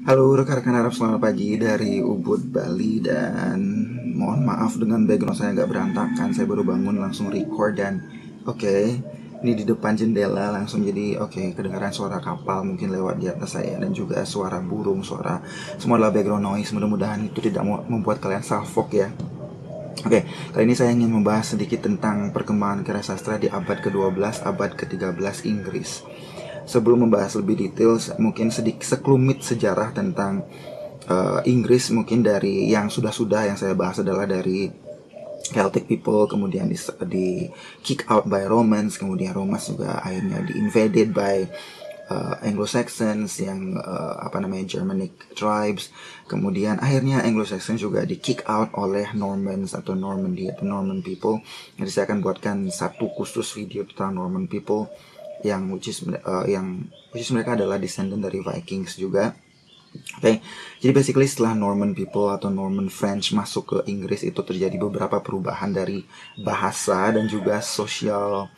Halo rekan-rekan Arab, selamat pagi dari Ubud, Bali. Dan mohon maaf dengan background saya agak berantakan. Saya baru bangun langsung record dan oke, ini di depan jendela langsung, jadi kedengaran suara kapal mungkin lewat di atas saya, dan juga suara burung, suara semua adalah background noise. Mudah-mudahan itu tidak membuat kalian salfok ya. Oke, kali ini saya ingin membahas sedikit tentang perkembangan karya sastra di abad ke-12, abad ke-13 Inggris. Sebelum membahas lebih detail, mungkin sedikit sekelumit sejarah tentang Inggris. Mungkin dari yang sudah-sudah yang saya bahas adalah dari Celtic people, kemudian di kick out by Romans, kemudian Romans juga akhirnya di invaded by Anglo-Saxons yang Germanic tribes. Kemudian akhirnya Anglo-Saxons juga di kick out oleh Normans atau Normandy atau Norman people. Jadi saya akan buatkan satu khusus video tentang Norman people yang which is mereka adalah descendant dari Vikings juga. Oke, jadi basically setelah Norman people atau Norman French masuk ke Inggris, itu terjadi beberapa perubahan dari bahasa dan juga sosial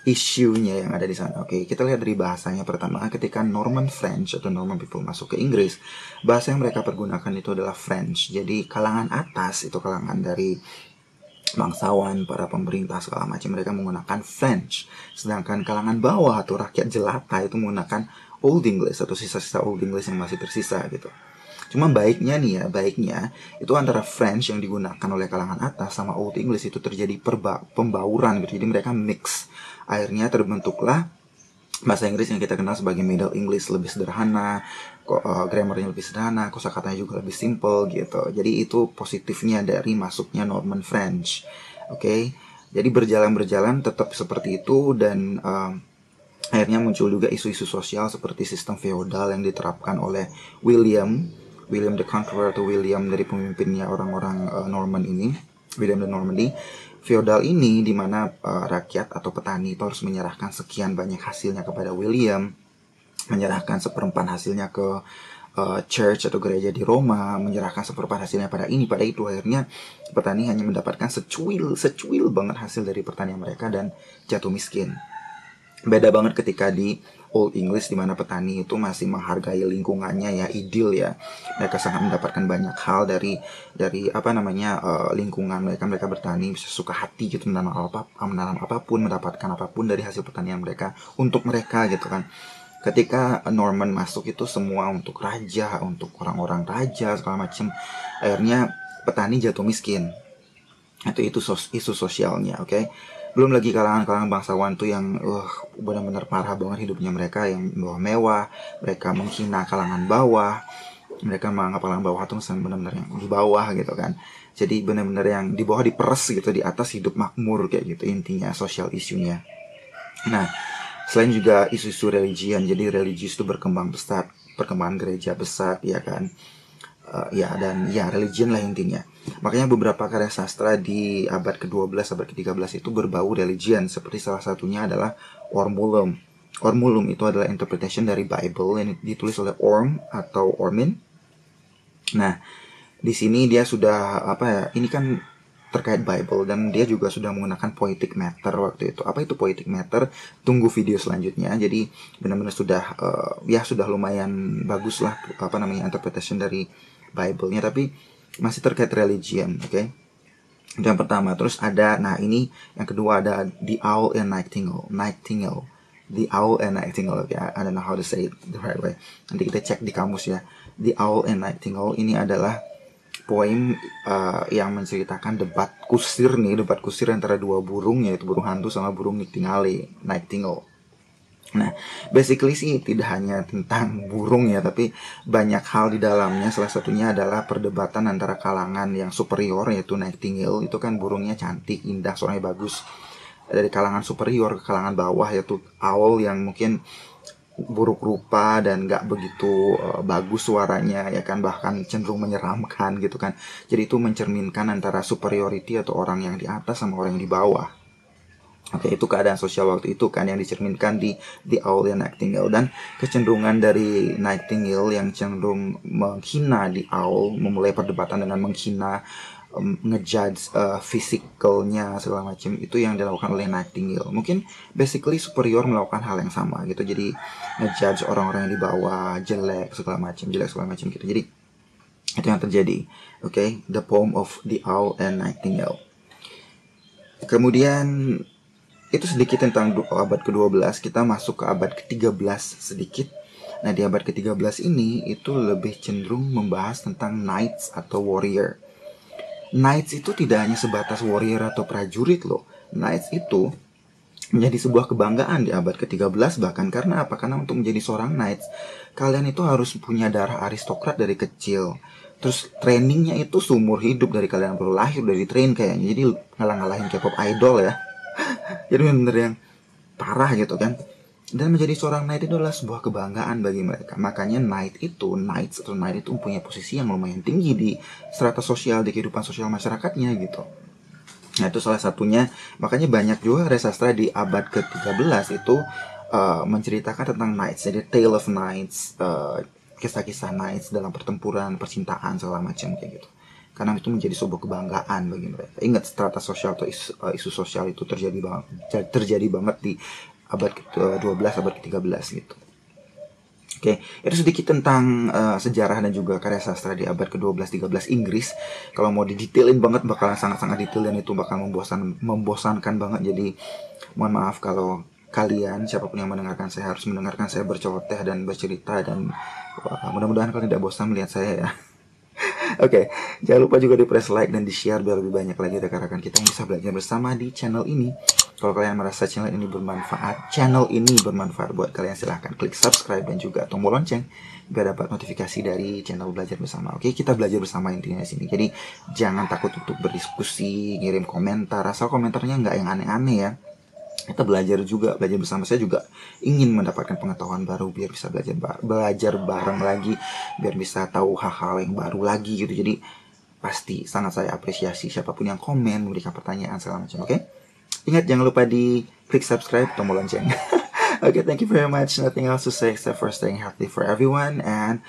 isunya yang ada di sana. Oke, kita lihat dari bahasanya pertama. Ketika Norman French atau Norman people masuk ke Inggris, bahasa yang mereka pergunakan itu adalah French. Jadi kalangan atas, itu kalangan dari bangsawan, para pemerintah segala macam, mereka menggunakan French. Sedangkan kalangan bawah atau rakyat jelata itu menggunakan Old English atau sisa-sisa Old English yang masih tersisa gitu. Cuma baiknya itu antara French yang digunakan oleh kalangan atas sama Old English itu terjadi pembauran gitu. Jadi mereka mix. Akhirnya terbentuklah bahasa Inggris yang kita kenal sebagai Middle English, lebih sederhana, grammarnya lebih sederhana, kosakatanya juga lebih simple gitu. Jadi itu positifnya dari masuknya Norman French. Oke, jadi berjalan tetap seperti itu, dan akhirnya muncul juga isu-isu sosial seperti sistem feodal yang diterapkan oleh William the Conqueror atau William dari pemimpinnya orang-orang Norman ini, William the Normandy. Feodal ini dimana rakyat atau petani itu harus menyerahkan sekian banyak hasilnya kepada William, menyerahkan seperempat hasilnya ke church atau gereja di Roma, menyerahkan seperempat hasilnya pada ini, pada itu. Akhirnya petani hanya mendapatkan secuil banget hasil dari pertanian mereka dan jatuh miskin. Beda banget ketika di Old English, di mana petani itu masih menghargai lingkungannya ya, idil ya. Mereka sangat mendapatkan banyak hal dari lingkungan mereka. Mereka bertani bisa suka hati gitu, menanam apapun, mendapatkan apapun dari hasil pertanian mereka untuk mereka gitu kan. Ketika Norman masuk itu semua untuk raja, untuk orang-orang raja segala macam. Akhirnya petani jatuh miskin. Itu isu sosialnya, oke. Belum lagi kalangan bangsawan tuh yang benar-benar parah banget hidupnya. Mereka yang mewah, mereka menghina kalangan bawah, mereka menganggap kalangan bawah tuh benar-benar yang di bawah gitu kan. Jadi benar-benar yang di bawah diperes gitu, di atas hidup makmur kayak gitu intinya sosial isunya. Nah, selain juga isu-isu religian, jadi religius itu berkembang pesat, perkembangan gereja besar ya kan. Religion lah intinya. Makanya beberapa karya sastra di abad ke-12, abad ke-13 itu berbau religion. Seperti salah satunya adalah Ormulum. Ormulum itu adalah interpretation dari Bible yang ditulis oleh Orm atau Ormin. Nah, di sini dia sudah ini kan terkait Bible, dan dia juga sudah menggunakan poetic matter waktu itu. Apa itu poetic matter? Tunggu video selanjutnya. Jadi benar-benar sudah sudah lumayan bagus lah interpretation dari Bible-nya, tapi masih terkait religion, oke? Itu yang pertama. Terus ada, ini yang kedua, ada The Owl and Nightingale. The Owl and Nightingale, okay? I don't know how to say it the right way. Nanti kita cek di kamus ya. The Owl and Nightingale ini adalah poem yang menceritakan debat kusir antara dua burung, yaitu burung hantu sama burung Nightingale. Nah, basically sih tidak hanya tentang burung ya, tapi banyak hal di dalamnya. Salah satunya adalah perdebatan antara kalangan yang superior, yaitu Nightingale, itu kan burungnya cantik, indah, suaranya bagus. Dari kalangan superior ke kalangan bawah, yaitu Owl yang mungkin buruk rupa dan gak begitu bagus suaranya ya kan, bahkan cenderung menyeramkan gitu kan. Jadi itu mencerminkan antara superiority atau orang yang di atas sama orang yang di bawah. Oke, itu keadaan sosial waktu itu kan yang dicerminkan di The Owl and Nightingale. Dan kecenderungan dari Nightingale yang cenderung menghina The Owl, memulai perdebatan dengan menghina ngejudge physicalnya segala macam, itu yang dilakukan oleh Nightingale. Mungkin basically Superior melakukan hal yang sama gitu, jadi ngejudge orang-orang yang di bawah jelek segala macam gitu. Jadi itu yang terjadi. Oke, The Poem of the Owl and Nightingale. Kemudian itu sedikit tentang abad ke-12, kita masuk ke abad ke-13 sedikit. Nah, di abad ke-13 ini itu lebih cenderung membahas tentang knights atau warrior. Knights itu tidak hanya sebatas warrior atau prajurit loh. Knights itu menjadi sebuah kebanggaan di abad ke-13, bahkan karena apa? Karena untuk menjadi seorang knights, kalian itu harus punya darah aristokrat dari kecil. Terus trainingnya itu seumur hidup, dari kalian baru lahir dari train kayaknya. Jadi ngalah-ngalahin K-pop idol ya. Jadi bener-bener yang parah gitu kan. Dan menjadi seorang knight itu adalah sebuah kebanggaan bagi mereka. Makanya knights itu mempunyai posisi yang lumayan tinggi di strata sosial, di kehidupan sosial masyarakatnya gitu. Nah, itu salah satunya. Makanya banyak juga karya sastra di abad ke-13 itu menceritakan tentang knights. Jadi Tale of Knights, kisah-kisah knights dalam pertempuran, percintaan segala macam kayak gitu. Karena itu menjadi sebuah kebanggaan bagi mereka. Ingat, strata sosial atau isu sosial itu terjadi banget di abad ke-12, abad ke-13 gitu. Oke, itu sedikit tentang sejarah dan juga karya sastra di abad ke-12-13 Inggris. Kalau mau didetailin banget bakalan sangat-sangat detail, dan itu bakal membosankan banget. Jadi mohon maaf kalau kalian, siapapun yang mendengarkan saya, harus mendengarkan saya berceloteh dan bercerita, dan mudah-mudahan kalian tidak bosan melihat saya ya. Oke, jangan lupa juga di press like dan di share biar lebih banyak lagi rekan-rekan kita yang bisa belajar bersama di channel ini. Kalau kalian merasa channel ini bermanfaat buat kalian, silahkan klik subscribe dan juga tombol lonceng biar dapat notifikasi dari channel belajar bersama. Oke, kita belajar bersama intinya di sini. Jadi jangan takut untuk berdiskusi, ngirim komentar, asal komentarnya nggak yang aneh-aneh ya. Kita belajar bersama. Saya juga ingin mendapatkan pengetahuan baru biar bisa belajar bareng lagi, biar bisa tahu hal-hal yang baru lagi gitu. Jadi pasti sangat saya apresiasi siapapun yang komen, memberikan pertanyaan segala macam. Oke, ingat jangan lupa di klik subscribe, tombol lonceng. Oke, thank you very much. Nothing else to say except for staying healthy for everyone, and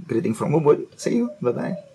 greeting from Ubud. See you, bye bye.